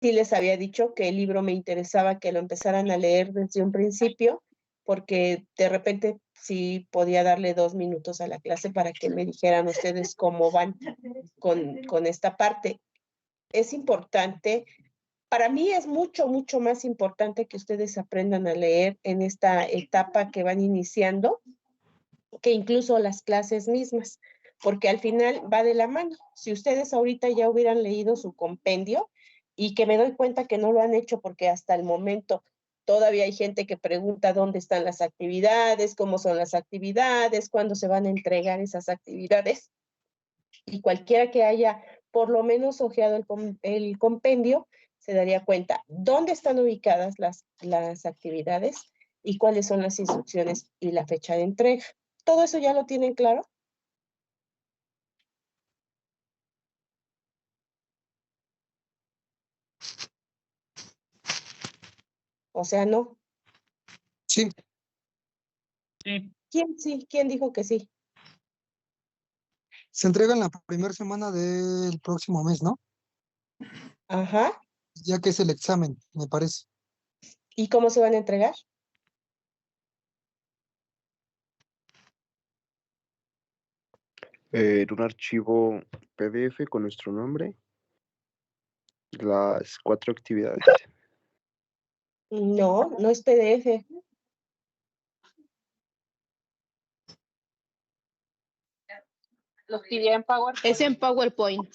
sí les había dicho que el libro me interesaba que lo empezaran a leer desde un principio, porque de repente sí podía darle 2 minutos a la clase para que me dijeran ustedes cómo van con esta parte. Es importante, para mí es mucho, mucho más importante que ustedes aprendan a leer en esta etapa que van iniciando, que incluso las clases mismas, porque al final va de la mano. Si ustedes ahorita ya hubieran leído su compendio, y que me doy cuenta que no lo han hecho porque hasta el momento todavía hay gente que pregunta dónde están las actividades, cómo son las actividades, cuándo se van a entregar esas actividades, y cualquiera que haya por lo menos hojeado el compendio se daría cuenta dónde están ubicadas las actividades y cuáles son las instrucciones y la fecha de entrega. ¿Todo eso ya lo tienen claro? O sea, no. Sí. Sí. ¿Quién sí? ¿Quién dijo que sí? Se entrega en la primera semana del próximo mes, ¿no? Ajá. Ya que es el examen, me parece. ¿Y cómo se van a entregar? En un archivo PDF con nuestro nombre, las 4 actividades. No, no es PDF. Los pidieron en PowerPoint. Es en PowerPoint.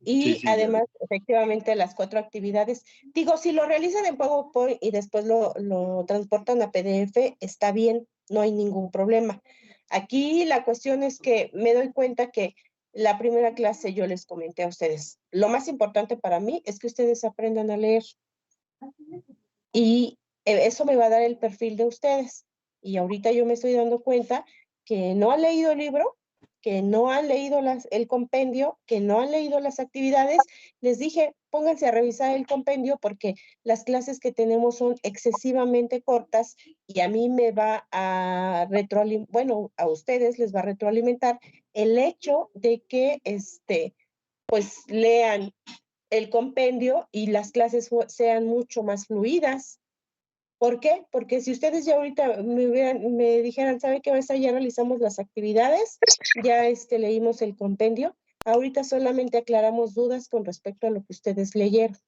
Y Sí, además, efectivamente, las 4 actividades. Digo, si lo realizan en PowerPoint y después lo transportan a PDF, está bien, no hay ningún problema. Aquí la cuestión es que me doy cuenta que la primera clase yo les comenté a ustedes, lo más importante para mí es que ustedes aprendan a leer. Y eso me va a dar el perfil de ustedes. Y ahorita yo me estoy dando cuenta que no han leído el libro, que no han leído el compendio, que no han leído las actividades. Les dije, pónganse a revisar el compendio porque las clases que tenemos son excesivamente cortas y a mí me va a retroalimentar, bueno, a ustedes les va a retroalimentar el hecho de que pues lean el compendio y las clases sean mucho más fluidas. ¿Por qué? Porque si ustedes ya ahorita me dijeran, ¿sabe qué, maestra? Ya realizamos las actividades, ya leímos el compendio, ahorita solamente aclaramos dudas con respecto a lo que ustedes leyeron.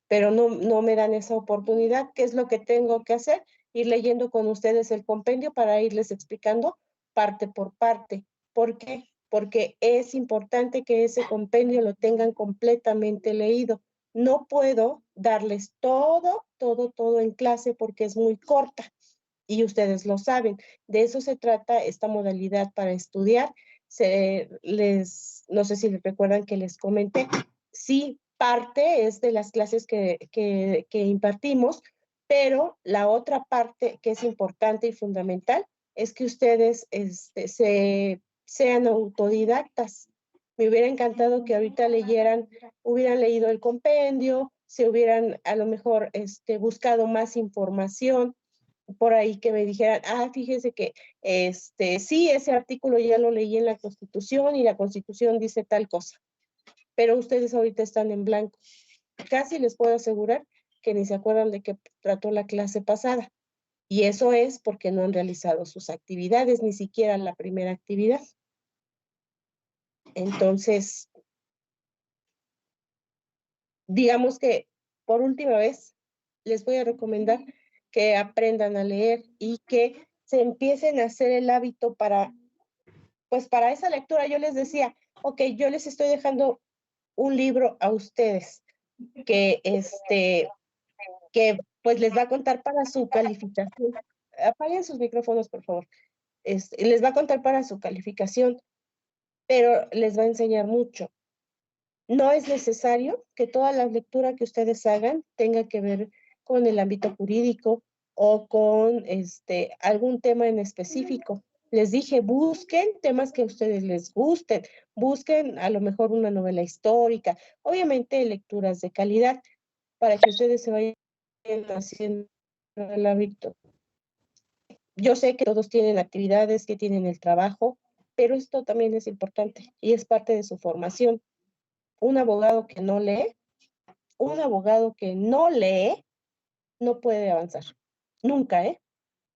Pero no me dan esa oportunidad. ¿Qué es lo que tengo que hacer? Ir leyendo con ustedes el compendio para irles explicando parte por parte. ¿Por qué? Porque es importante que ese compendio lo tengan completamente leído. No puedo darles todo en clase porque es muy corta y ustedes lo saben. De eso se trata esta modalidad para estudiar. No sé si les recuerdan que les comenté, sí, parte es de las clases que impartimos, pero la otra parte que es importante y fundamental es que ustedes sean autodidactas. Me hubiera encantado que ahorita hubieran leído el compendio, se hubieran a lo mejor buscado más información por ahí que me dijeran, fíjese que sí, ese artículo ya lo leí en la Constitución y la Constitución dice tal cosa, pero ustedes ahorita están en blanco. Casi les puedo asegurar que ni se acuerdan de qué trató la clase pasada. Y eso es porque no han realizado sus actividades, ni siquiera la primera actividad. Entonces, digamos que por última vez les voy a recomendar que aprendan a leer y que se empiecen a hacer el hábito para esa lectura. Yo les decía, ok, yo les estoy dejando un libro a ustedes que pues les va a contar para su calificación. Apaguen sus micrófonos, por favor. Les va a contar para su calificación, pero les va a enseñar mucho. No es necesario que toda la lectura que ustedes hagan tenga que ver con el ámbito jurídico o con algún tema en específico. Les dije, busquen temas que a ustedes les gusten, busquen a lo mejor una novela histórica, obviamente lecturas de calidad, para que ustedes se vayan haciendo el hábito. Yo sé que todos tienen actividades, que tienen el trabajo, pero esto también es importante y es parte de su formación. Un abogado que no lee, no puede avanzar. Nunca, ¿eh?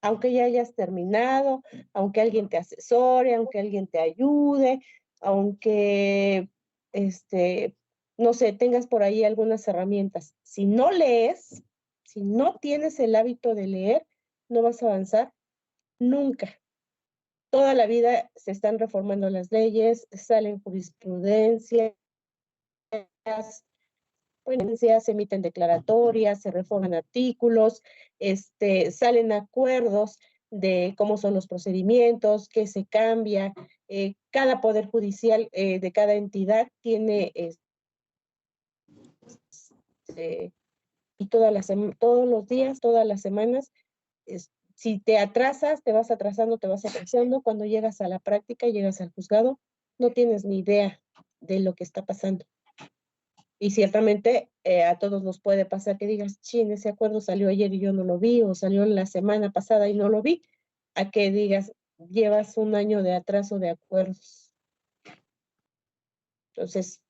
Aunque ya hayas terminado, aunque alguien te asesore, aunque alguien te ayude, aunque, no sé, tengas por ahí algunas herramientas. Si no lees, si no tienes el hábito de leer, no vas a avanzar nunca. Toda la vida se están reformando las leyes, salen jurisprudencias, se emiten declaratorias, se reforman artículos, salen acuerdos de cómo son los procedimientos, qué se cambia. Cada poder judicial de cada entidad tiene, y todos los días, todas las semanas, si te atrasas, te vas atrasando, te vas atrasando, cuando llegas a la práctica, llegas al juzgado, no tienes ni idea de lo que está pasando. Y ciertamente a todos nos puede pasar que digas, chin, ese acuerdo salió ayer y yo no lo vi, o salió la semana pasada y no lo vi, a que digas, llevas un año de atraso de acuerdos. Entonces,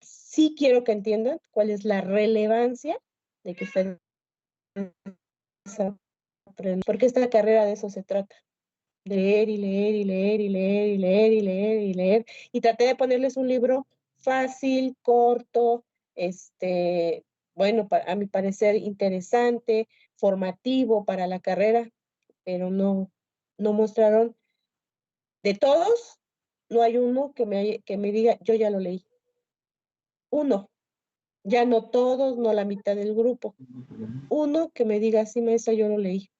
sí quiero que entiendan cuál es la relevancia de que ustedes aprendan, porque esta carrera de eso se trata. Leer y leer y leer y leer y leer y leer y leer. Y traté de ponerles un libro fácil, corto, bueno, a mi parecer interesante, formativo para la carrera, pero no mostraron. De todos, no hay uno que me diga, yo ya lo leí. Uno, ya no todos, no la mitad del grupo. Uno que me diga, sí, maestra, yo lo leí.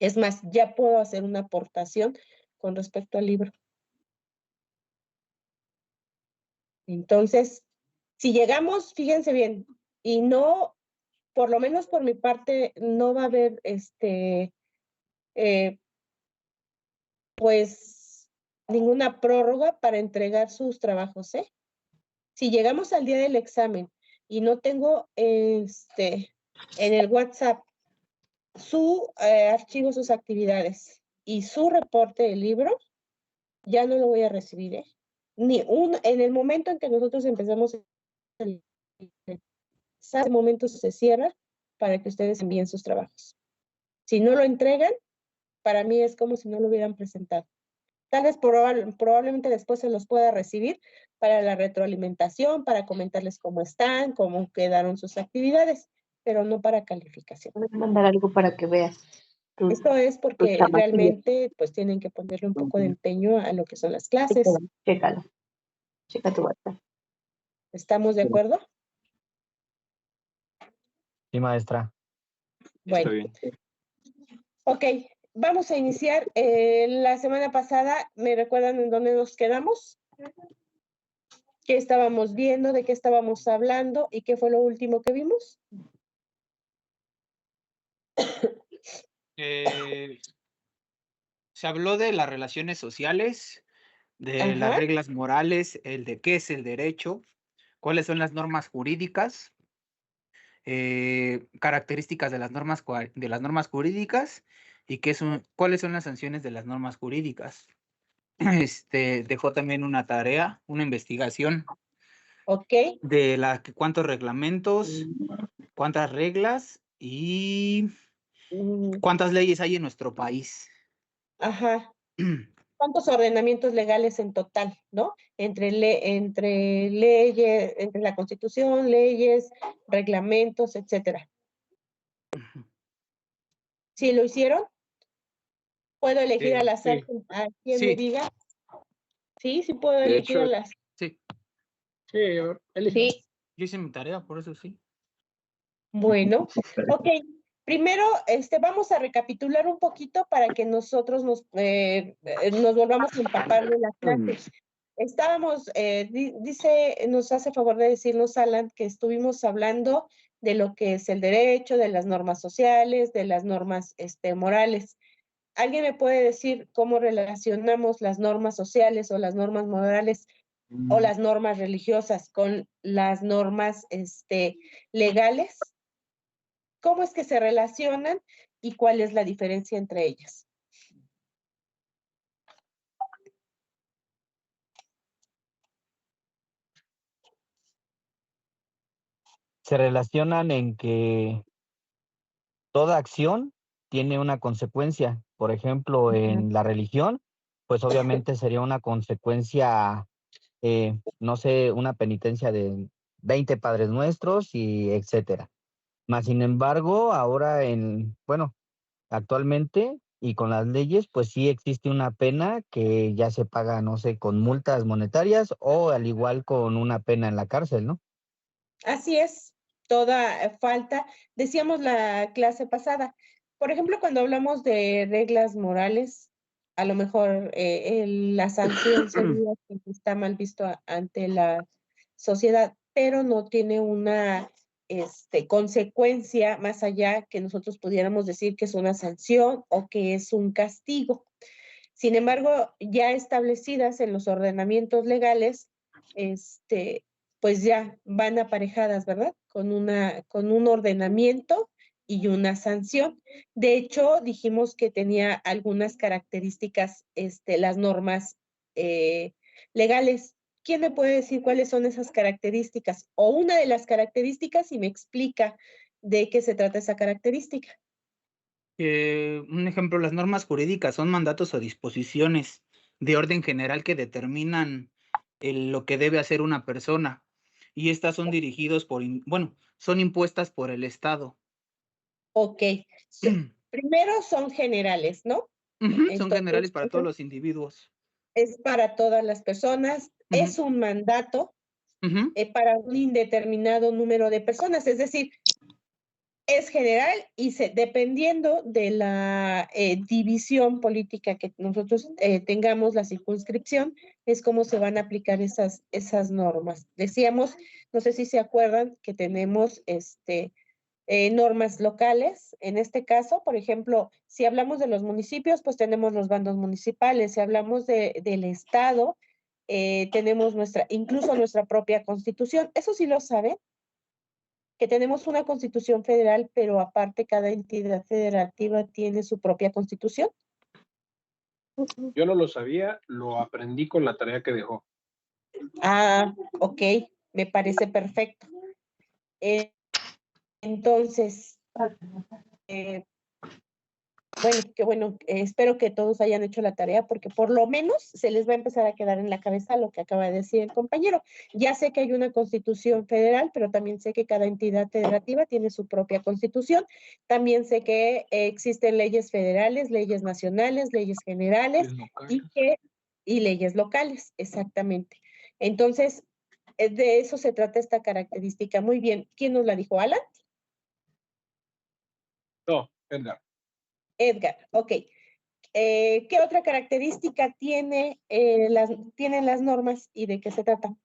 Es más, ya puedo hacer una aportación con respecto al libro. Entonces, si llegamos, fíjense bien, y no, por lo menos por mi parte, no va a haber, pues, ninguna prórroga para entregar sus trabajos, ¿eh? Si llegamos al día del examen y no tengo, en el WhatsApp su archivo, sus actividades y su reporte del libro, ya no lo voy a recibir, ¿eh? En el momento en que nosotros empezamos el ese momento se cierra para que ustedes envíen sus trabajos. Si no lo entregan, para mí es como si no lo hubieran presentado. Tal vez probablemente después se los pueda recibir para la retroalimentación, para comentarles cómo están, cómo quedaron sus actividades, pero no para calificación. Voy a mandar algo para que veas. Esto es porque realmente pues tienen que ponerle un poco de empeño a lo que son las clases. Chécalo. Checa tu WhatsApp. ¿Estamos de acuerdo? Sí, maestra. Bueno. Está bien. Ok, vamos a iniciar. La semana pasada, ¿me recuerdan en dónde nos quedamos? ¿Qué estábamos viendo? ¿De qué estábamos hablando? ¿Y qué fue lo último que vimos? Se habló de las relaciones sociales, de las Ajá. reglas morales, el de qué es el derecho, cuáles son las normas jurídicas, características de las normas jurídicas y cuáles son las sanciones de las normas jurídicas. Dejó también una tarea, una investigación. Ok. De cuántos reglamentos, cuántas reglas y cuántas leyes hay en nuestro país. Ajá. ¿Cuántos ordenamientos legales en total, no? Entre leyes, entre la Constitución, leyes, reglamentos, etcétera. ¿Sí lo hicieron? ¿Puedo elegir al azar a quien me diga? Sí, sí puedo elegir al azar. Sí. Sí. Yo hice mi tarea, por eso sí. Bueno, ok. Primero, vamos a recapitular un poquito para que nosotros nos volvamos a empapar de la clase. Estábamos, nos hace favor de decirnos, Alan, que estuvimos hablando de lo que es el derecho, de las normas sociales, de las normas morales. ¿Alguien me puede decir cómo relacionamos las normas sociales o las normas morales o las normas religiosas con las normas legales? ¿Cómo es que se relacionan y cuál es la diferencia entre ellas? se relacionan en que toda acción tiene una consecuencia. Por ejemplo, en la religión, pues obviamente sería una consecuencia, no sé, una penitencia de 20 Padres Nuestros y etcétera. Más sin embargo, ahora actualmente y con las leyes, pues sí existe una pena que ya se paga, no sé, con multas monetarias o al igual con una pena en la cárcel, ¿no? Así es, toda falta, decíamos la clase pasada, por ejemplo, cuando hablamos de reglas morales, a lo mejor la sanción sería que está mal visto ante la sociedad, pero no tiene una consecuencia más allá que nosotros pudiéramos decir que es una sanción o que es un castigo. Sin embargo, ya establecidas en los ordenamientos legales, pues ya van aparejadas, ¿verdad? Con un ordenamiento y una sanción. De hecho, dijimos que tenía algunas características, las normas legales. ¿Quién me puede decir cuáles son esas características? O una de las características y me explica de qué se trata esa característica. Un ejemplo, las normas jurídicas son mandatos o disposiciones de orden general que determinan lo que debe hacer una persona. Y estas son dirigidos son impuestas por el Estado. Ok. Primero son generales, ¿no? Son Entonces, generales para todos los individuos. es para todas las personas, es un mandato para un indeterminado número de personas, es decir, es general y dependiendo de la división política que nosotros tengamos, la circunscripción, es como se van a aplicar esas normas. Decíamos, no sé si se acuerdan, que tenemos normas locales. En este caso, por ejemplo, si hablamos de los municipios, pues tenemos los bandos municipales. Si hablamos del Estado, tenemos incluso nuestra propia Constitución. Eso sí lo saben, que tenemos una Constitución federal, pero aparte cada entidad federativa tiene su propia Constitución. Yo no lo sabía, lo aprendí con la tarea que dejó. Ah, ok, me parece perfecto. Entonces, bueno, qué bueno, espero que todos hayan hecho la tarea porque por lo menos se les va a empezar a quedar en la cabeza lo que acaba de decir el compañero. Ya sé que hay una Constitución federal, pero también sé que cada entidad federativa tiene su propia Constitución. También sé que existen leyes federales, leyes nacionales, leyes generales y leyes locales, exactamente. Entonces, de eso se trata esta característica. Muy bien, ¿quién nos la dijo? ¿Alan? No, Edgar. Edgar, ok. ¿Qué otra característica tienen las normas y de qué se trata?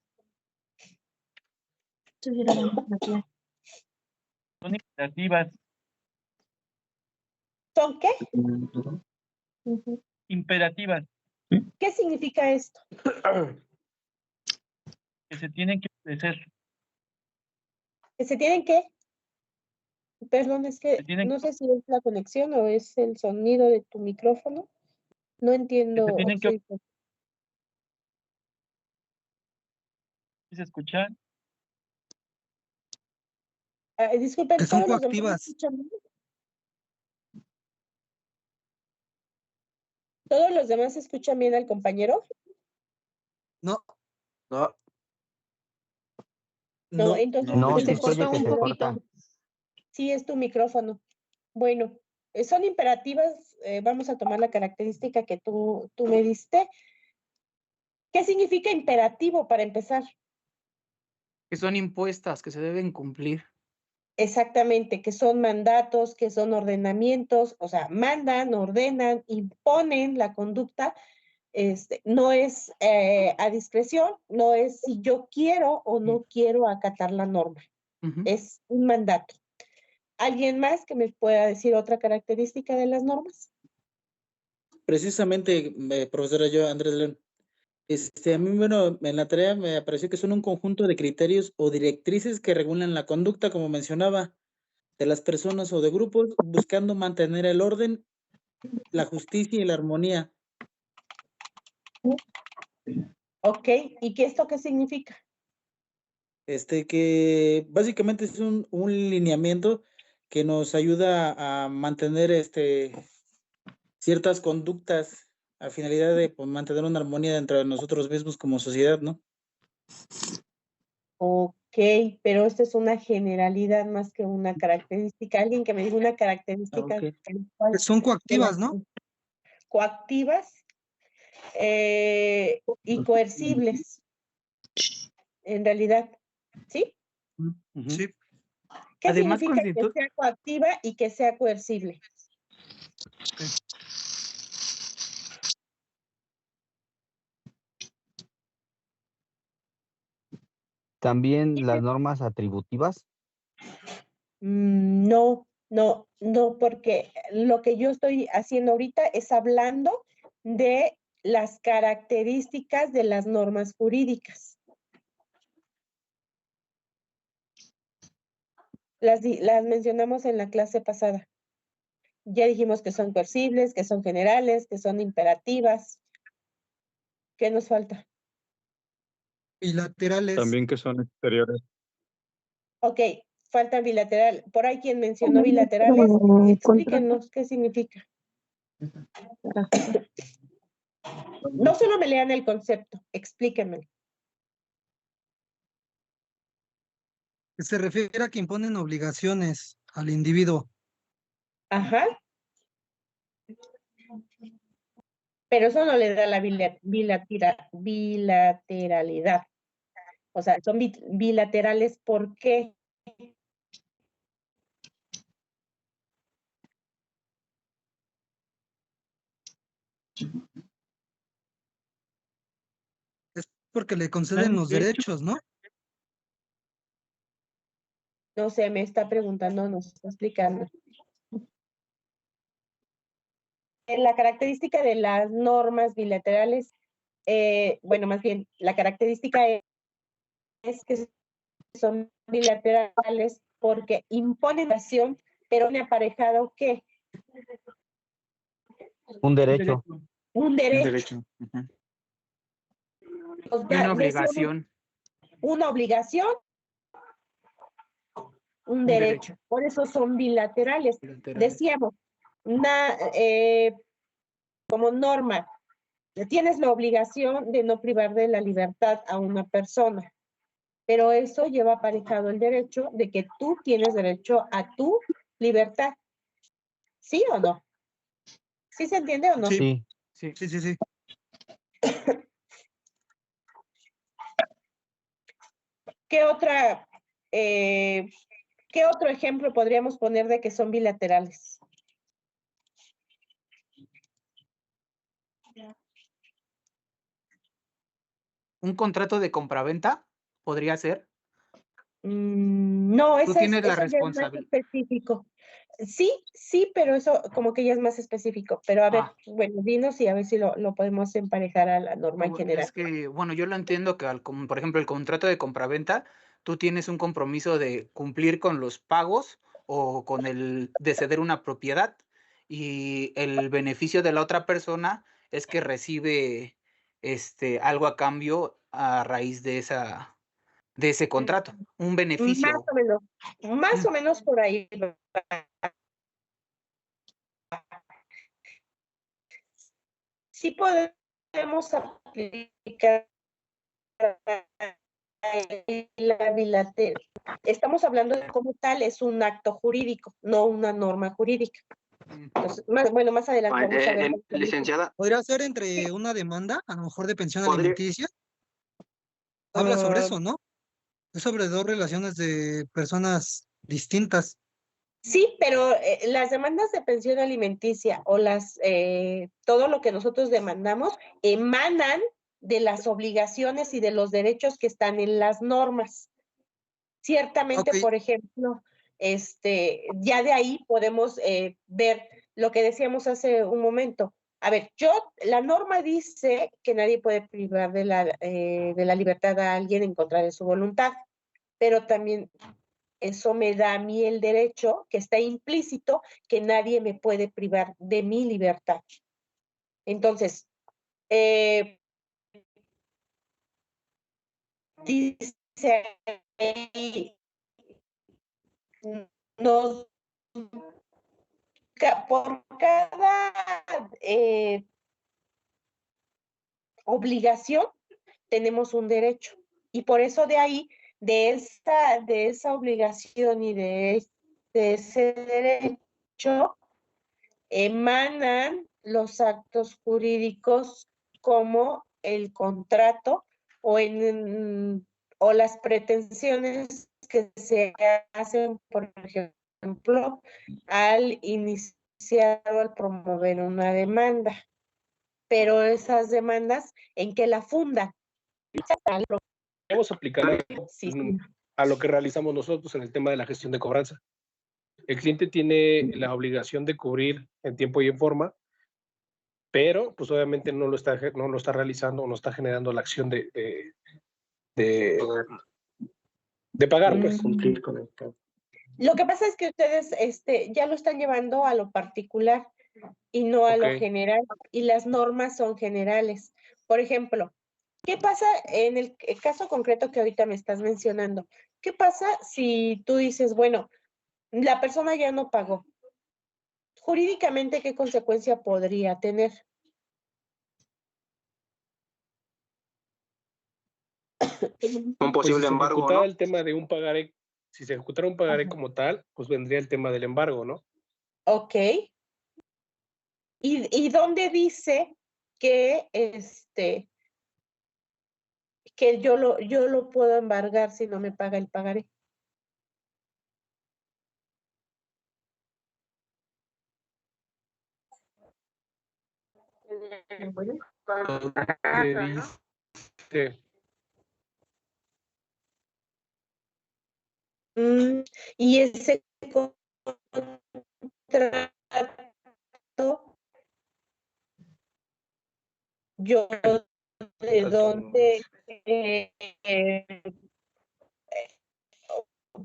Son imperativas. ¿Son qué? Imperativas. ¿Qué significa esto? Que se tienen que obedecer. ¿Que se tienen que? Perdón, es que tienen- no sé si es la conexión o es el sonido de tu micrófono. No entiendo. Que se tienen que ¿Se escucha? Disculpen, Que son ¿todos los demás me coactivas. escuchan bien? ¿Todos los demás escuchan bien al compañero? No, No, No, entonces No, pues, se se corta oye que un se poquito. corta. Sí, es tu micrófono. Bueno, son imperativas. Vamos a tomar la característica que tú me diste. ¿Qué significa imperativo para empezar? Que son impuestas, que se deben cumplir. Exactamente, que son mandatos, que son ordenamientos, o sea, mandan, ordenan, imponen la conducta. No es a discreción, no es si yo quiero o no quiero acatar la norma. Es un mandato. ¿Alguien más que me pueda decir otra característica de las normas? Precisamente, profesora, yo, Andrés León, a mí, bueno, en la tarea me pareció que son un conjunto de criterios o directrices que regulan la conducta, como mencionaba, de las personas o de grupos, buscando mantener el orden, la justicia y la armonía. Ok, ¿y esto qué significa? que básicamente es un lineamiento que nos ayuda a mantener ciertas conductas a finalidad de pues, mantener una armonía dentro de nosotros mismos como sociedad, ¿no? Ok, pero esto es una generalidad más que una característica. Alguien que me diga una característica. Ok. ¿cuál Son de coactivas, las ¿no? coactivas y coercibles, en realidad, ¿sí? Ujú. Sí. ¿Qué Además, significa que constitu- sea coactiva y que sea coercible? También las normas atributivas. No, porque lo que yo estoy haciendo ahorita es hablando de las características de las normas jurídicas. Las mencionamos en la clase pasada. Ya dijimos que son coercibles, que son generales, que son imperativas. ¿Qué nos falta? Bilaterales. También que son exteriores. Ok, falta bilateral. Por ahí quien mencionó bilaterales, explíquenos qué significa. No solo me lean el concepto, explíquenmelo. Se refiere a que imponen obligaciones al individuo. Ajá. Pero eso no le da la bilateralidad. O sea, son bilaterales, ¿por qué? Es porque le conceden los derechos, ¿no? No sé, me está preguntando, nos está explicando. La característica de las normas bilaterales, bueno, más bien, la característica es que son bilaterales porque imponen acción, pero un aparejado, ¿qué? Un derecho. Un derecho. Ujú. Nos Y una decíamos, obligación. una obligación, un derecho. Por eso son bilaterales. Decíamos, como norma, tienes la obligación de no privar de la libertad a una persona, pero eso lleva aparejado el derecho de que tú tienes derecho a tu libertad. ¿Sí o no? ¿Sí se entiende o no? Sí. Sí, sí, sí. ¿Qué otro ejemplo podríamos poner de que son bilaterales? ¿Un contrato de compraventa podría ser? No, Tú eso tienes la ya es más responsabilidad. específico. Sí, pero eso como que ya es más específico. Pero a ver, bueno, dinos y a ver si lo podemos emparejar a la norma en general. Es que, bueno, yo lo entiendo que, por ejemplo, el contrato de compraventa, tú tienes un compromiso de cumplir con los pagos o con el de ceder una propiedad, y el beneficio de la otra persona es que recibe algo a cambio a raíz de ese contrato, un beneficio. Más o menos por ahí. Sí podemos aplicar la bilateral. Estamos hablando de cómo tal es un acto jurídico, no una norma jurídica. Entonces, más adelante vamos a ver. Licenciada, ¿Podría ser entre una demanda, a lo mejor de pensión ¿podría? alimenticia? Habla sobre eso, ¿no? Es sobre dos relaciones de personas distintas. Sí, pero las demandas de pensión alimenticia o todo lo que nosotros demandamos emanan de las obligaciones y de los derechos que están en las normas. Ciertamente, Ok. por ejemplo, ya de ahí podemos ver lo que decíamos hace un momento. A ver, la norma dice que nadie puede privar de la libertad a alguien en contra de su voluntad, pero también eso me da a mí el derecho, que está implícito, que nadie me puede privar de mi libertad. Entonces, dice ahí, nos, por cada obligación tenemos un derecho. Y por eso de ahí, de esa obligación y de ese derecho, emanan los actos jurídicos como el contrato o las pretensiones que se hacen, por ejemplo, al iniciar o al promover una demanda. Pero esas demandas, ¿en qué la fundan? Vamos a aplicar Sí. a lo que realizamos nosotros en el tema de la gestión de cobranza. El cliente tiene la obligación de cubrir en tiempo y en forma, pero pues obviamente no lo está realizando o no está generando la acción de pagar, pues. Cumplir con el pago. Lo que pasa es que ustedes ya lo están llevando a lo particular y no a lo Ok. general, y las normas son generales. Por ejemplo, ¿qué pasa en el caso concreto que ahorita me estás mencionando? ¿Qué pasa si tú dices, bueno, la persona ya no pagó? Jurídicamente, ¿qué consecuencia podría tener? Un Pues si posible se embargo, ejecutara ¿no? el tema de un pagaré, si se ejecutara un pagaré como tal, pues vendría el tema del embargo, ¿no? Ok. ¿Y dónde dice que que yo lo puedo embargar si no me paga el pagaré? Que dice, Y ese contrato, yo de dónde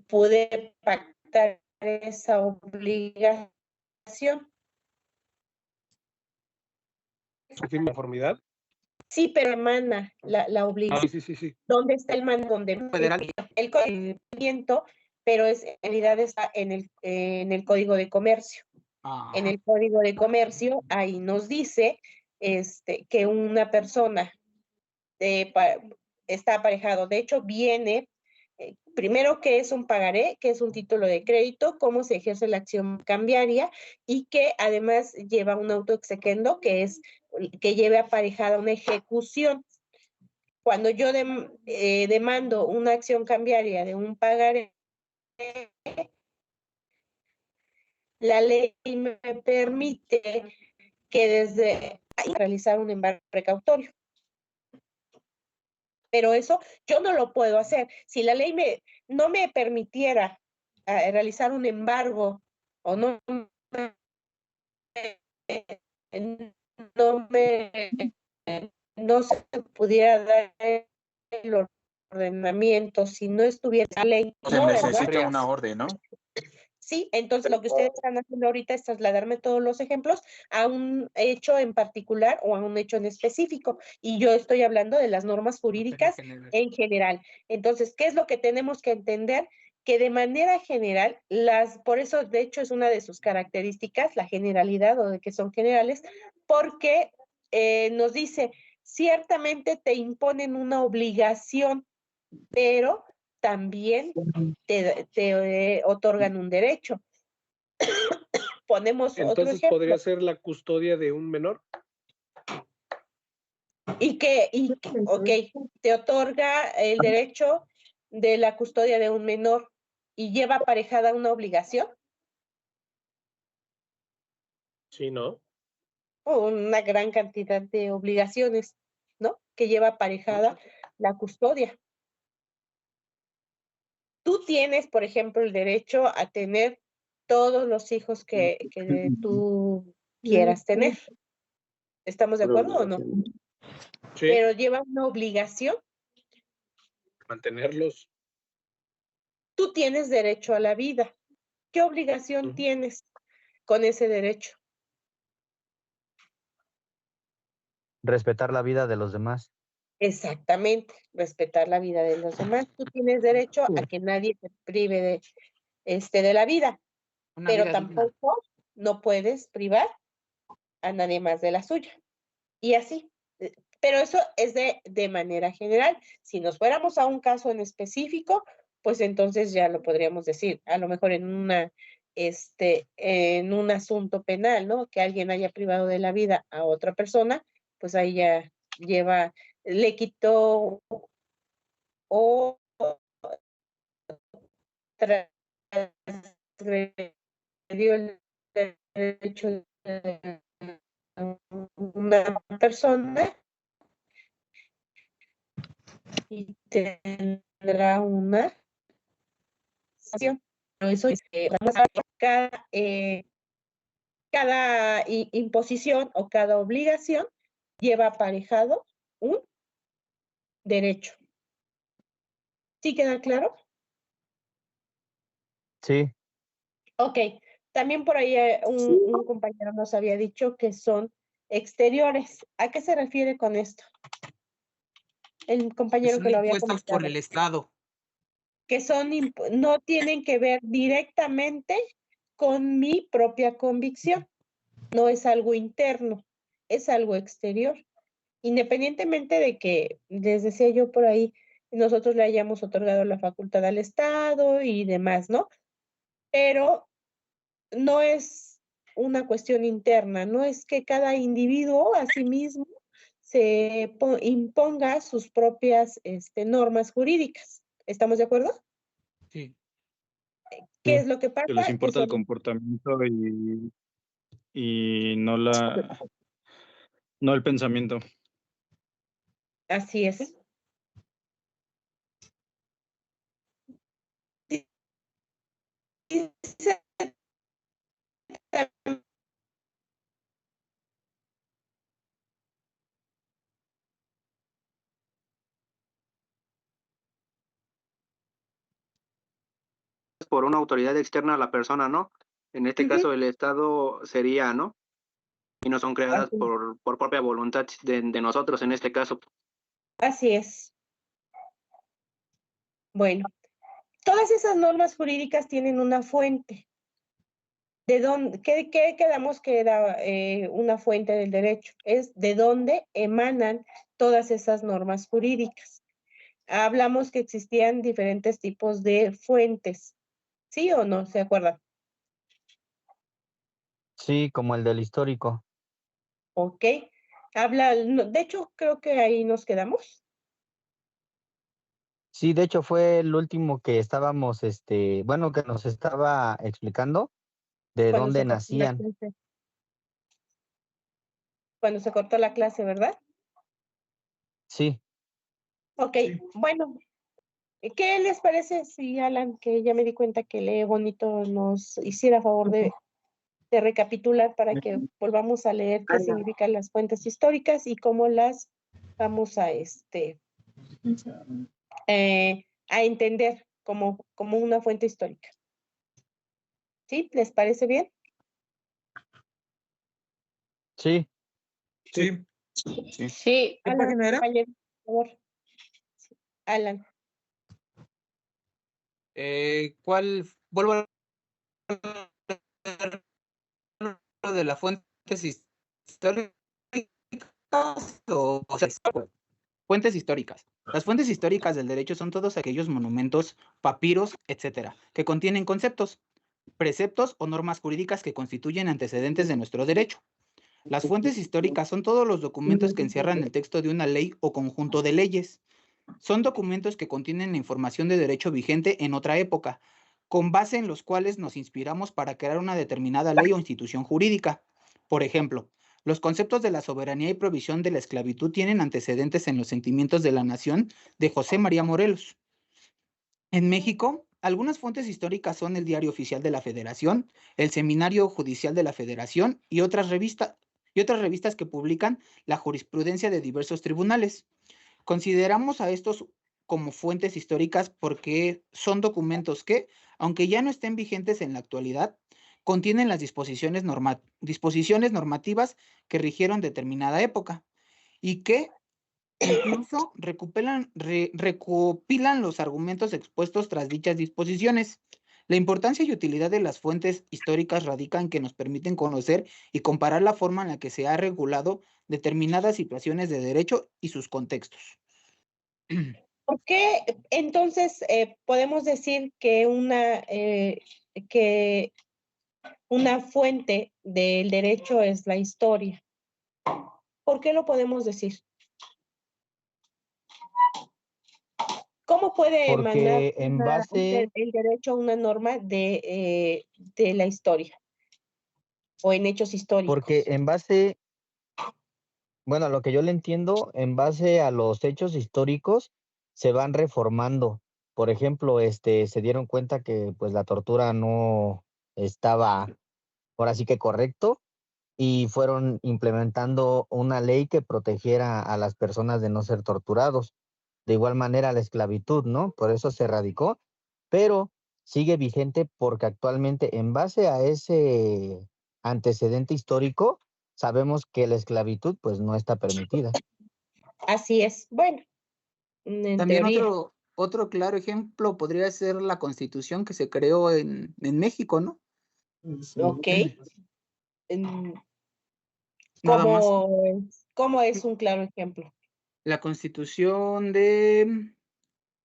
pude pactar esa obligación. su firme conformidad. Sí, pero emana la obligación. Sí. ¿Dónde está el mando? ¿Dónde? Federal. El cumplimiento, pero en realidad está en el Código de Comercio. En el Código de Comercio, ahí nos dice que una persona está aparejado. De hecho, viene primero que es un pagaré, que es un título de crédito, cómo se ejerce la acción cambiaria y que además lleva un auto exequendo, que lleve aparejada una ejecución. Cuando yo demando una acción cambiaria de un pagaré, la ley me permite que desde ahí realizar un embargo precautorio. Pero eso yo no lo puedo hacer. Si la ley no me permitiera realizar un embargo o no se pudiera dar el ordenamiento si no estuviera la ley. Se No, necesita ¿verdad? una orden, ¿no? Sí, entonces lo que ustedes están haciendo ahorita es trasladarme todos los ejemplos a un hecho en particular o a un hecho en específico. Y yo estoy hablando de las normas jurídicas en general. Entonces, ¿qué es lo que tenemos que entender? Que de manera general, por eso de hecho es una de sus características, la generalidad o de que son generales, porque nos dice, ciertamente te imponen una obligación, pero también te otorgan un derecho. Ponemos otro Entonces ejemplo. podría ser la custodia de un menor. Ok, te otorga el derecho de la custodia de un menor y lleva aparejada una obligación. Sí, ¿no? O una gran cantidad de obligaciones, ¿no? Que lleva aparejada la custodia. Tú tienes, por ejemplo, el derecho a tener todos los hijos que tú quieras tener. ¿Estamos de acuerdo o no? Sí. Pero lleva una obligación. Mantenerlos. Tú tienes derecho a la vida. ¿Qué obligación tienes con ese derecho? Respetar la vida de los demás. Exactamente, respetar la vida de los demás. Tú tienes derecho a que nadie te prive de la vida, Una pero vida digna. tampoco no puedes privar a nadie más de la suya. Y así. Pero eso es de manera general. Si nos fuéramos a un caso en específico, pues entonces ya lo podríamos decir, a lo mejor en en un asunto penal, ¿no? Que alguien haya privado de la vida a otra persona, pues ahí ya le quitó o transgredió el derecho de una persona y tendrá una sanción. Pero eso es cada imposición o cada obligación lleva aparejado un derecho. ¿Sí queda claro? Sí, Ok. También por ahí un compañero nos había dicho que son exteriores. ¿A qué se refiere con esto? El Que compañero son que lo había impuestos por comentado. el Estado. Que no tienen que ver directamente con mi propia convicción. No es algo interno, es algo exterior. Independientemente de que, les decía yo por ahí, nosotros le hayamos otorgado la facultad al Estado y demás, ¿no? Pero no es una cuestión interna, no es que cada individuo a sí mismo se imponga sus propias normas jurídicas. ¿Estamos de acuerdo? Sí. ¿Qué es lo que pasa? Que les Que importa el son- comportamiento y no no el pensamiento. Así es. Dice por una autoridad externa a la persona, ¿no? En este caso el Estado sería, ¿no? Y no son creadas Así, por propia voluntad de nosotros en este caso. así es. Bueno, todas esas normas jurídicas tienen una fuente. ¿De dónde? ¿Qué quedamos que era una fuente del derecho? Es de dónde emanan todas esas normas jurídicas. Hablamos que existían diferentes tipos de fuentes. ¿Sí o no? ¿Se acuerdan? sí, como el del histórico. Ok. De hecho, creo que ahí nos quedamos. Sí, de hecho fue el último que estábamos, bueno, que nos estaba explicando de Cuando dónde se cortó la nacían. clase. Cuando se cortó la clase, ¿verdad? Sí, Ok, bueno, ¿qué les parece si Alan, que ya me di cuenta que lee bonito, nos hiciera favor de recapitular para que volvamos a leer qué significan las fuentes históricas y cómo las vamos a entender como una fuente histórica? ¿Sí? ¿Les parece bien? sí. Sí. Sí, ¿Qué Alan, página era? compañero, por favor. Alan. ¿Cuál? Vuelvo a lo de las fuentes históricas o sea, fuentes históricas. Las fuentes históricas del derecho son todos aquellos monumentos, papiros, etcétera, que contienen conceptos, preceptos o normas jurídicas que constituyen antecedentes de nuestro derecho. Las fuentes históricas son todos los documentos que encierran el texto de una ley o conjunto de leyes. Son documentos que contienen la información de derecho vigente en otra época, con base en los cuales nos inspiramos para crear una determinada ley o institución jurídica. Por ejemplo, los conceptos de la soberanía y provisión de la esclavitud tienen antecedentes en los sentimientos de la nación de José María Morelos. En México, algunas fuentes históricas son el Diario Oficial de la Federación, el Seminario Judicial de la Federación y otras revistas que publican la jurisprudencia de diversos tribunales. Consideramos a estos como fuentes históricas porque son documentos que, aunque ya no estén vigentes en la actualidad, contienen las disposiciones normativas que rigieron determinada época y que Incluso recopilan los argumentos expuestos tras dichas disposiciones. La importancia y utilidad de las fuentes históricas radica en que nos permiten conocer y comparar la forma en la que se ha regulado determinadas situaciones de derecho y sus contextos. ¿Por qué entonces podemos decir que una fuente del derecho es la historia? ¿Por qué lo podemos decir? ¿Cómo puede emanar Porque en base, el derecho a una norma de la historia o en hechos históricos? porque en base, bueno, lo que yo le entiendo, en base a los hechos históricos, se van reformando. Por ejemplo, se dieron cuenta que pues la tortura no estaba ahora sí que correcto y fueron implementando una ley que protegiera a las personas de no ser torturados. De igual manera la esclavitud, ¿no? Por eso se erradicó, pero sigue vigente porque actualmente en base a ese antecedente histórico, sabemos que la esclavitud pues no está permitida. Así es. Bueno, en También teoría. otro claro ejemplo podría ser la Constitución que se creó en México, ¿no? Ok. Nada más. ¿Cómo es un claro ejemplo? La Constitución de,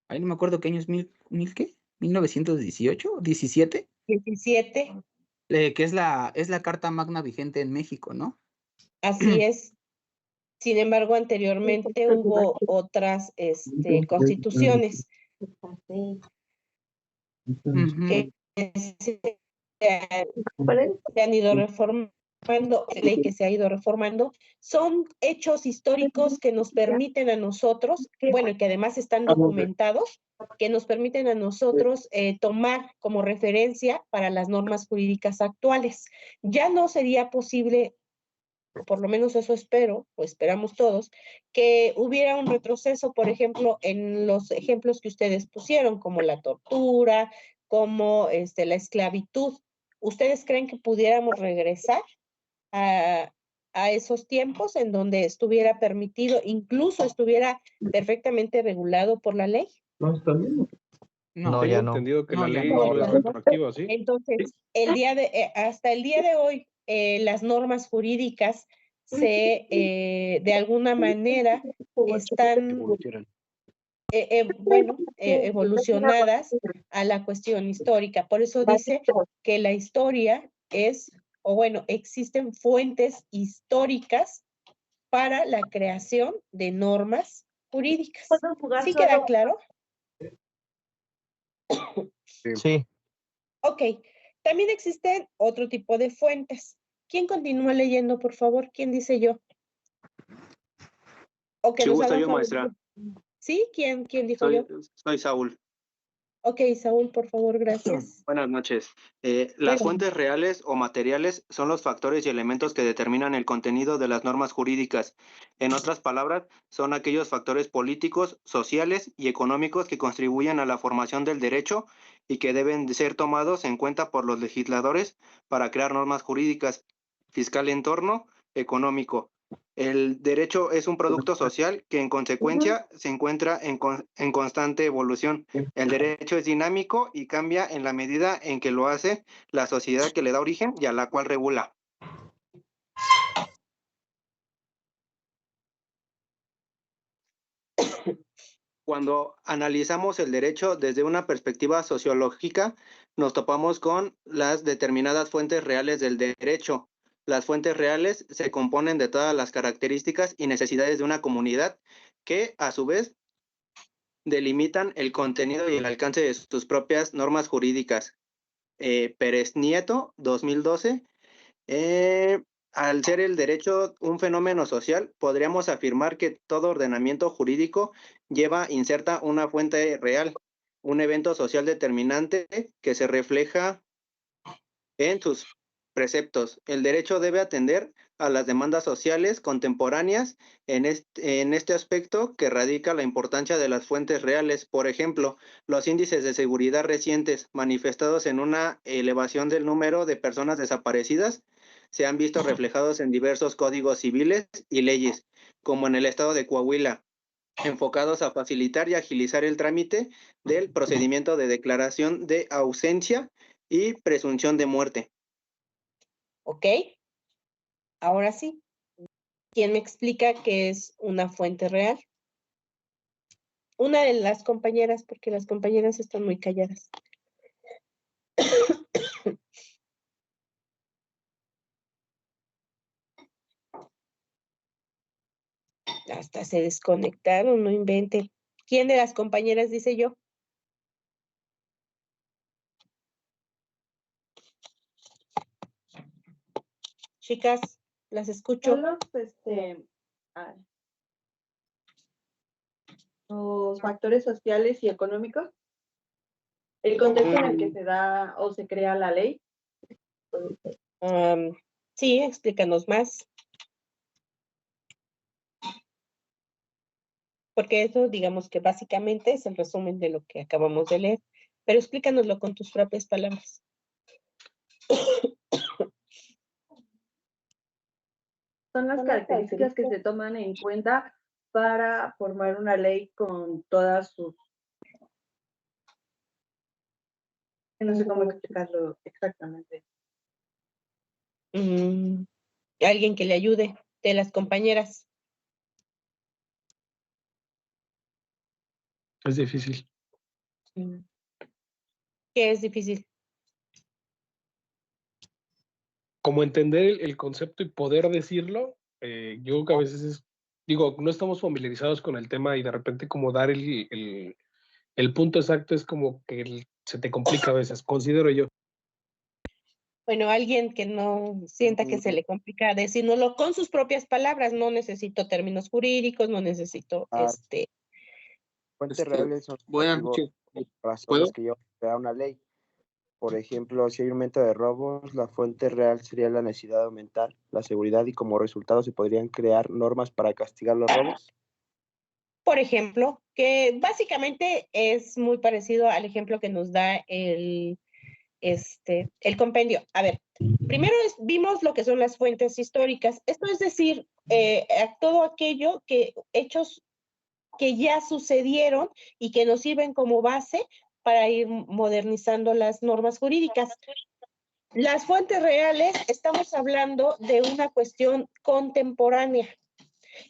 ahí no me acuerdo qué años, ¿mil qué? ¿1918? ¿17? 17. Que es la Carta Magna vigente en México, ¿no? Así es. Sin embargo, anteriormente hubo otras constituciones que se han ido reformando, ley que se ha ido reformando. Son hechos históricos que nos permiten a nosotros, bueno, y que además están documentados, que nos permiten a nosotros tomar como referencia para las normas jurídicas actuales. Ya no sería posible, por lo menos eso espero, o esperamos todos, que hubiera un retroceso, por ejemplo, en los ejemplos que ustedes pusieron, como la tortura, como la esclavitud. ¿Ustedes creen que pudiéramos regresar a esos tiempos en donde estuviera permitido, incluso estuviera perfectamente regulado por la ley? No, Tengo ya no. entendido que la ley No, no es ya no. retroactiva, ¿sí? Entonces, hasta el día de hoy, las normas jurídicas de alguna manera están, evolucionadas a la cuestión histórica. Por eso dice que la historia existen fuentes históricas para la creación de normas jurídicas. ¿Sí queda claro? Sí. Ok, también existen otro tipo de fuentes. ¿Quién continúa leyendo, por favor? ¿Quién dice yo? O que Si nos gusta hagan yo, favor. maestra. ¿Sí? ¿Quién dijo yo? Soy Saúl. Ok, Saúl, por favor, gracias. Buenas noches. Las Buenas. fuentes reales o materiales son los factores y elementos que determinan el contenido de las normas jurídicas. En otras palabras, son aquellos factores políticos, sociales y económicos que contribuyen a la formación del derecho y que deben de ser tomados en cuenta por los legisladores para crear normas jurídicas, fiscal entorno, económico. El derecho es un producto social que en consecuencia se encuentra en constante evolución. El derecho es dinámico y cambia en la medida en que lo hace la sociedad que le da origen y a la cual regula. Cuando analizamos el derecho desde una perspectiva sociológica, nos topamos con las determinadas fuentes reales del derecho. Las fuentes reales se componen de todas las características y necesidades de una comunidad que, a su vez, delimitan el contenido y el alcance de sus propias normas jurídicas. Pérez Nieto, 2012. Al ser el derecho un fenómeno social, podríamos afirmar que todo ordenamiento jurídico lleva inserta una fuente real, un evento social determinante que se refleja en sus preceptos. El derecho debe atender a las demandas sociales contemporáneas en este aspecto que radica la importancia de las fuentes reales. Por ejemplo, los índices de seguridad recientes manifestados en una elevación del número de personas desaparecidas se han visto reflejados en diversos códigos civiles y leyes, como en el estado de Coahuila, enfocados a facilitar y agilizar el trámite del procedimiento de declaración de ausencia y presunción de muerte. ¿Ok? Ahora sí. ¿Quién me explica qué es una fuente real? Una de las compañeras, porque las compañeras están muy calladas. Hasta se desconectaron, no inventen. ¿Quién de las compañeras dice yo? Chicas, las escucho. Son los factores sociales y económicos, el contexto en el que se da o se crea la ley. Sí, explícanos más. Porque eso, digamos que básicamente es el resumen de lo que acabamos de leer. Pero explícanoslo con tus propias palabras. Son las características que se toman en cuenta para formar una ley con todas sus... No sé cómo explicarlo exactamente. Alguien que le ayude, de las compañeras. Es difícil. ¿Qué es difícil? Como entender el concepto y poder decirlo, yo creo que a veces digo, no estamos familiarizados con el tema y de repente como dar el punto exacto es como que se te complica a veces, considero yo. Bueno, alguien que no sienta que se le complica decírnoslo con sus propias palabras, no necesito términos jurídicos, no necesito Fuentes reales son buenas motivos, noches. razones ¿Puedo? que llevan a crear una ley. Por ejemplo, si hay un aumento de robos, la fuente real sería la necesidad de aumentar la seguridad y como resultado se podrían crear normas para castigar los robos. Por ejemplo, que básicamente es muy parecido al ejemplo que nos da el compendio. A ver, primero vimos lo que son las fuentes históricas. Esto es decir, todo aquello que hechos que ya sucedieron y que nos sirven como base para ir modernizando las normas jurídicas. Las fuentes reales, estamos hablando de una cuestión contemporánea.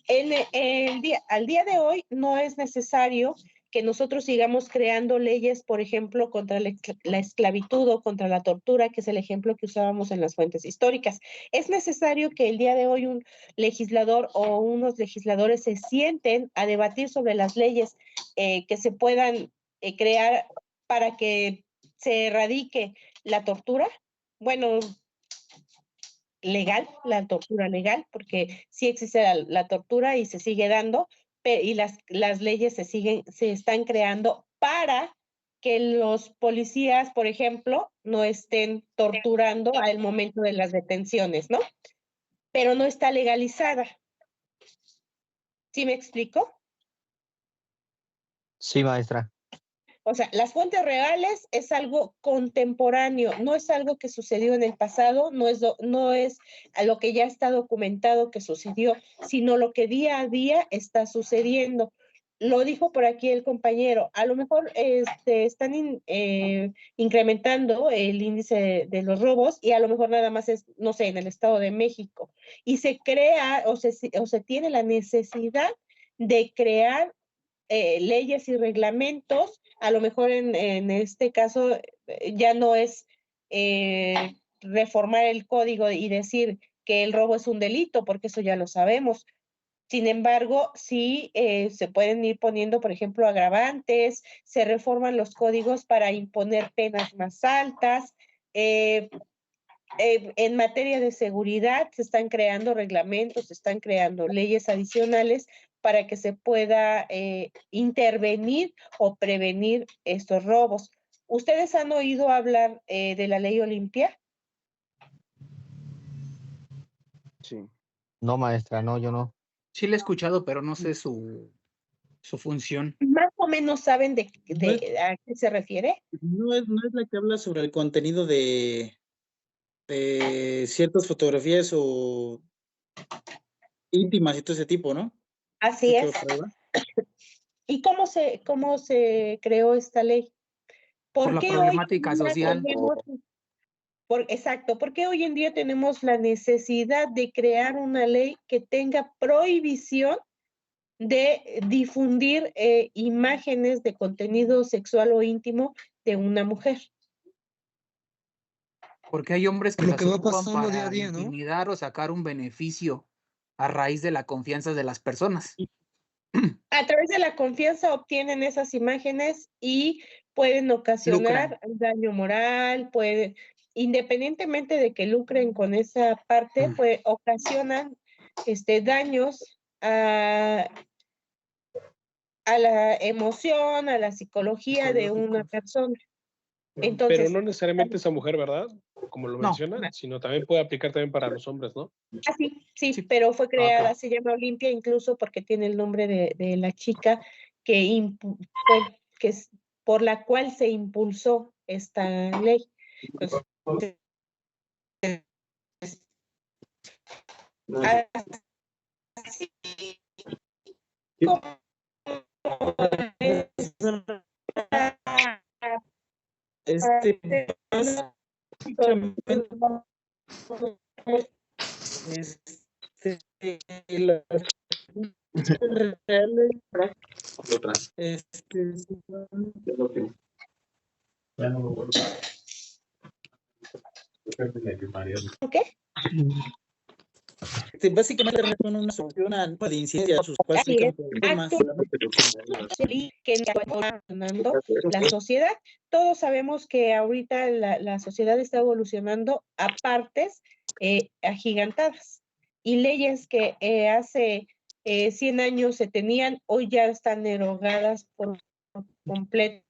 Al día de hoy no es necesario que nosotros sigamos creando leyes, por ejemplo, contra la esclavitud o contra la tortura, que es el ejemplo que usábamos en las fuentes históricas. Es necesario que el día de hoy un legislador o unos legisladores se sienten a debatir sobre las leyes que se puedan crear para que se erradique la tortura. Bueno, legal, la tortura legal, porque sí existe la tortura y se sigue dando, y las leyes se están creando para que los policías, por ejemplo, no estén torturando al momento de las detenciones, ¿no? Pero no está legalizada. ¿Sí me explico? Sí, maestra. O sea, las fuentes reales es algo contemporáneo, no es algo que sucedió en el pasado, no es a lo que ya está documentado que sucedió, sino lo que día a día está sucediendo. Lo dijo por aquí el compañero, a lo mejor están incrementando el índice de los robos y a lo mejor nada más es, no sé, en el Estado de México. Y se crea o se tiene la necesidad de crear leyes y reglamentos, a lo mejor en este caso ya no es reformar el código y decir que el robo es un delito, porque eso ya lo sabemos. Sin embargo, sí se pueden ir poniendo, por ejemplo, agravantes, se reforman los códigos para imponer penas más altas. En materia de seguridad se están creando reglamentos, se están creando leyes adicionales para que se pueda intervenir o prevenir estos robos. ¿Ustedes han oído hablar de la ley Olimpia? Sí. No, maestra, no, yo no. Sí la he escuchado, pero no sé su función. ¿Más o menos saben a qué se refiere? No es la que habla sobre el contenido de ciertas fotografías o íntimas y todo ese tipo, ¿no? Así es. ¿Y cómo se creó esta ley? Por la qué problemática hoy en día social. exacto, ¿por qué hoy en día tenemos la necesidad de crear una ley que tenga prohibición de difundir imágenes de contenido sexual o íntimo de una mujer? Porque hay hombres que Lo las que va ocupan pasando día a para día, ¿no? intimidar o sacar un beneficio a raíz de la confianza de las personas. A través de la confianza obtienen esas imágenes y pueden ocasionar daño moral, independientemente de que lucren con esa parte, pues ocasionan daños a la emoción, a la psicología de una persona. Pero Entonces, no necesariamente esa mujer, ¿verdad? Como lo No. menciona, sino también puede aplicar también para los hombres, ¿no? sí, pero fue creada, se llama Olimpia incluso porque tiene el nombre de la chica por la cual se impulsó esta ley. Entonces, así como ¿qué? Básicamente son una solución a de incidencia a sus cuales se aplican problemas. Que está evolucionando la sociedad. Todos sabemos que ahorita la sociedad está evolucionando a partes agigantadas y leyes que hace 100 años se tenían, hoy ya están derogadas por completo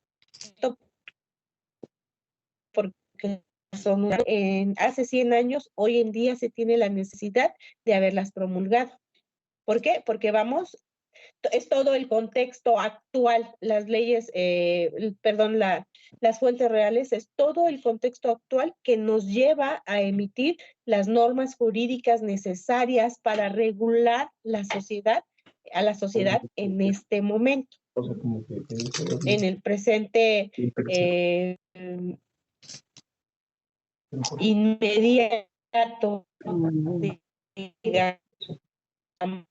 porque hace 100 años, hoy en día se tiene la necesidad de haberlas promulgado. ¿Por qué? Porque es todo el contexto actual, las leyes, las fuentes reales, es todo el contexto actual que nos lleva a emitir las normas jurídicas necesarias para regular a la sociedad en este momento. En el presente inmediato, digamos,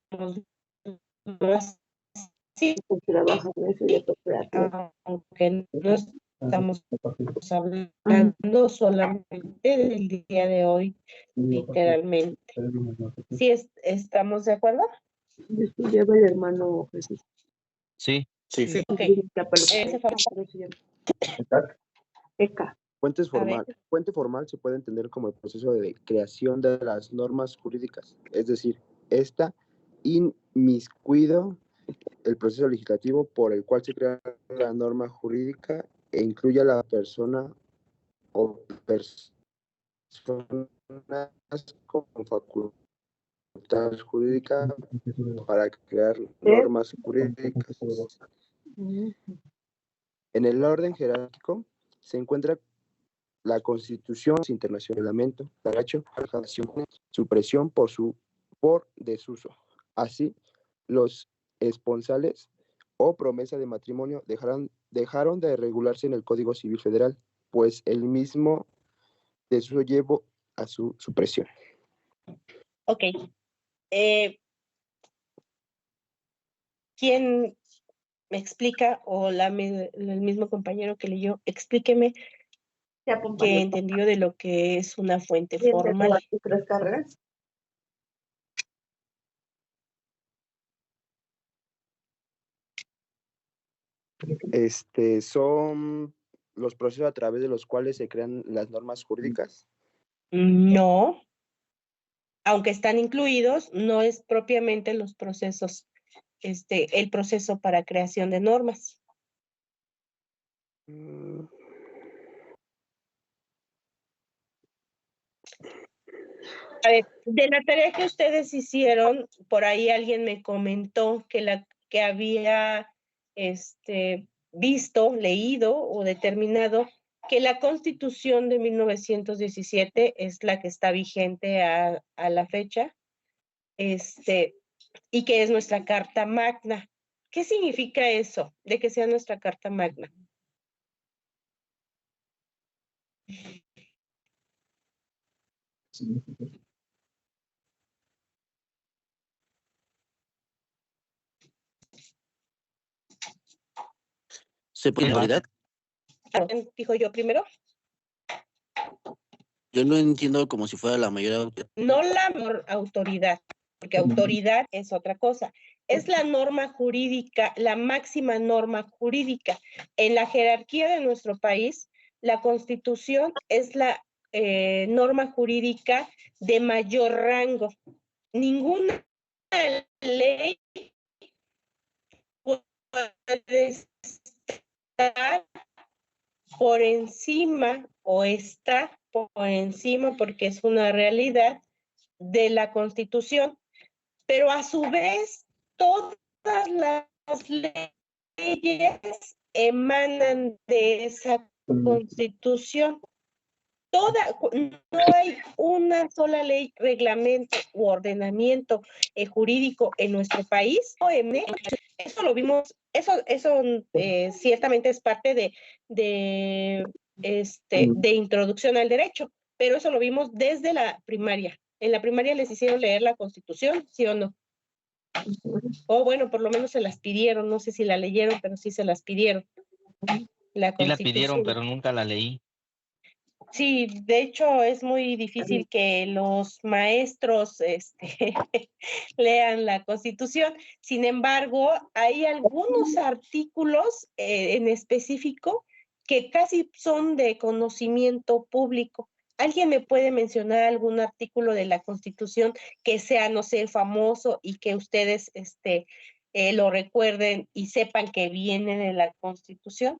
sí, aunque no estamos hablando solamente del día de hoy, literalmente. ¿Sí estamos de acuerdo? Lleva el hermano Jesús. Sí. Sí. Okay. Fuente formal se puede entender como el proceso de creación de las normas jurídicas, es decir, esta inmiscuido el proceso legislativo por el cual se crea la norma jurídica e incluye a la persona o personas con facultad jurídica para crear normas jurídicas. En el orden jerárquico se encuentra la Constitución internacional, reglamento, derecho, supresión por desuso. Así, los esponsales o promesa de matrimonio dejaron de regularse en el Código Civil Federal, pues el mismo desuso llevó a su supresión. Ok. ¿Quién me explica, o el mismo compañero que leyó, explíqueme qué entendió de lo que es una fuente formal? Son los procesos a través de los cuales se crean las normas jurídicas. No, aunque están incluidos, no es propiamente los procesos, el proceso para creación de normas. A ver, de la tarea que ustedes hicieron, por ahí alguien me comentó que había visto, leído o determinado que la Constitución de 1917 es la que está vigente a la fecha, y que es nuestra Carta Magna. ¿Qué significa eso de que sea nuestra Carta Magna? ¿Se pone autoridad? Dijo yo primero. Yo lo entiendo como si fuera la mayor autoridad. No la autoridad, porque autoridad es otra cosa. Es la norma jurídica, la máxima norma jurídica. En la jerarquía de nuestro país, la Constitución es la norma jurídica de mayor rango. Ninguna ley puede estar por encima o está por encima, porque es una realidad, de la Constitución, pero a su vez todas las leyes emanan de esa Constitución. No hay una sola ley, reglamento u ordenamiento jurídico en nuestro país. Eso lo vimos, eso ciertamente es parte de introducción al derecho, pero eso lo vimos desde la primaria. En la primaria les hicieron leer la Constitución, ¿sí o no? O bueno, por lo menos se las pidieron, no sé si la leyeron, pero sí se las pidieron. La Sí la pidieron, Constitución. pero nunca la leí. Sí, de hecho es muy difícil que los maestros lean la Constitución. Sin embargo, hay algunos artículos en específico que casi son de conocimiento público. ¿Alguien me puede mencionar algún artículo de la Constitución que sea, no sé, famoso y que ustedes lo recuerden y sepan que viene de la Constitución?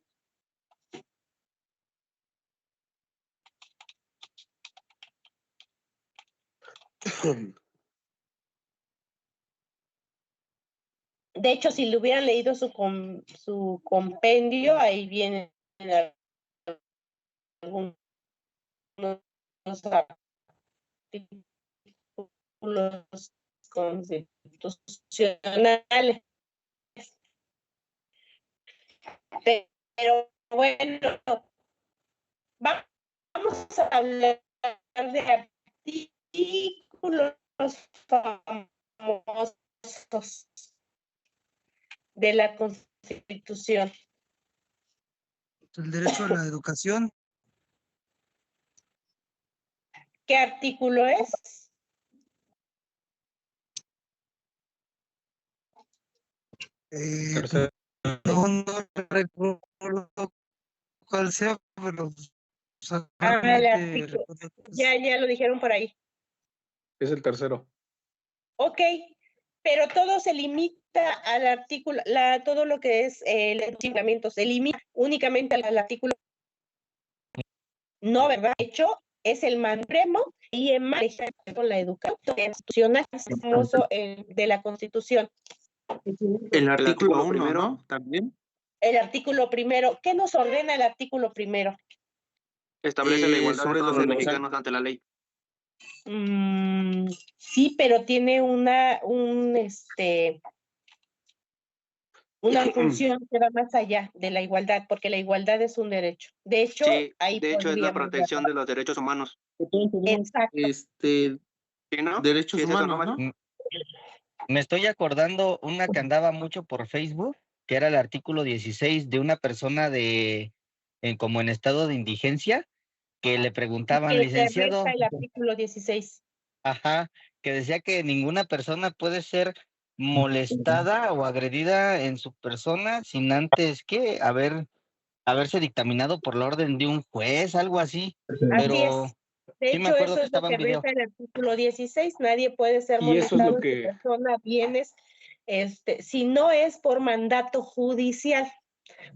De hecho, si le hubieran leído su compendio, ahí vienen algunos artículos constitucionales. Pero bueno, vamos a hablar de artículos famosos de la Constitución. El derecho a la educación. ¿Qué artículo es? No recuerdo cuál sea, pero ya lo dijeron por ahí. Es el tercero. Ok, pero todo se limita al artículo, todo lo que es el reglamento, se limita únicamente al artículo. No, ¿verdad? De hecho, es el más supremo y el más con la educación constitucional famoso de la Constitución. El artículo 1, ¿no? También. El artículo primero. ¿Qué nos ordena el artículo primero? Establece la igualdad de todos los mexicanos ante la ley. Sí, pero tiene una función que va más allá de la igualdad, porque la igualdad es un derecho. De hecho, sí, ahí de hecho es la protección de los derechos humanos. Exacto. ¿Sí, no? Derechos ¿Sí es eso, humanos, ¿no? Me estoy acordando una que andaba mucho por Facebook, que era el artículo 16 de una persona como en estado de indigencia, que le preguntaban, Que licenciado. el artículo 16. Ajá, que decía que ninguna persona puede ser molestada o agredida en su persona sin antes que haberse dictaminado por la orden de un juez, algo así. Pero Así es. De sí me hecho, acuerdo eso que es lo estaba que en video. reza el artículo 16. Nadie puede ser Y eso es molestado lo que- en su persona, bienes, si no es por mandato judicial.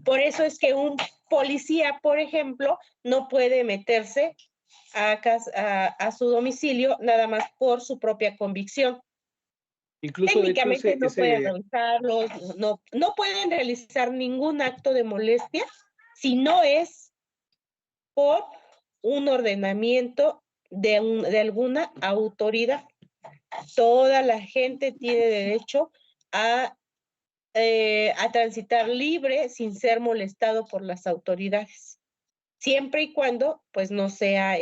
Por eso es que un policía, por ejemplo, no puede meterse a su domicilio nada más por su propia convicción. Incluso, de hecho, Técnicamente no pueden revisarlos, no pueden realizar ningún acto de molestia si no es por un ordenamiento de alguna autoridad. Toda la gente tiene derecho a a transitar libre sin ser molestado por las autoridades, siempre y cuando pues no sea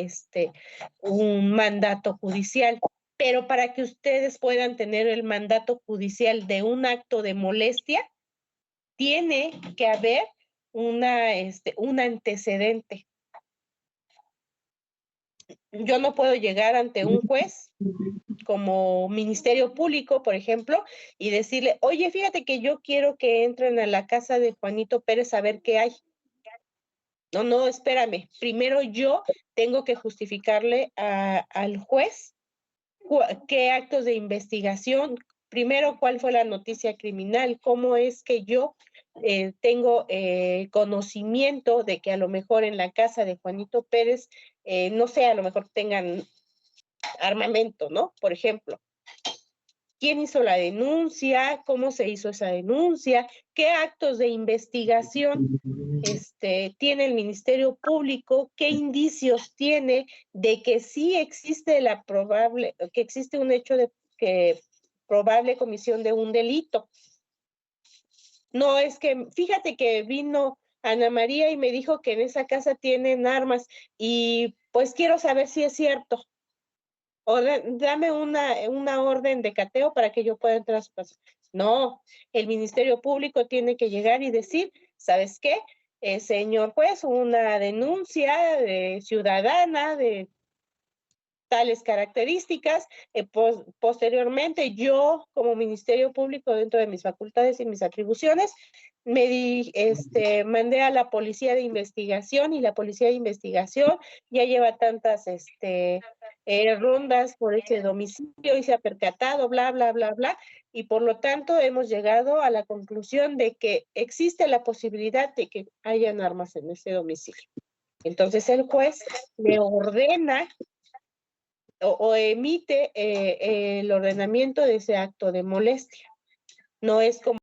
un mandato judicial. Pero para que ustedes puedan tener el mandato judicial de un acto de molestia, tiene que haber un antecedente. Yo no puedo llegar ante un juez como Ministerio Público, por ejemplo, y decirle, oye, fíjate que yo quiero que entren a la casa de Juanito Pérez a ver qué hay. No, espérame. Primero yo tengo que justificarle al juez qué actos de investigación, primero cuál fue la noticia criminal, cómo es que yo tengo conocimiento de que a lo mejor en la casa de Juanito Pérez, no sé, a lo mejor tengan armamento, ¿no? Por ejemplo. ¿Quién hizo la denuncia? ¿Cómo se hizo esa denuncia? ¿Qué actos de investigación tiene el Ministerio Público? ¿Qué indicios tiene de que sí existe que existe un hecho de probable comisión de un delito? No es que, fíjate que vino Ana María y me dijo que en esa casa tienen armas y pues quiero saber si es cierto. O dame una orden de cateo para que yo pueda entrar a su casa. No, el Ministerio Público tiene que llegar y decir, ¿sabes qué? Señor juez, una denuncia ciudadana de tales características. Posteriormente, yo, como Ministerio Público, dentro de mis facultades y mis atribuciones, mandé a la Policía de Investigación y la Policía de Investigación ya lleva tantas rondas por ese domicilio y se ha percatado, bla, bla, bla, bla, y por lo tanto hemos llegado a la conclusión de que existe la posibilidad de que hayan armas en ese domicilio. Entonces el juez le ordena o emite el ordenamiento de ese acto de molestia. No es como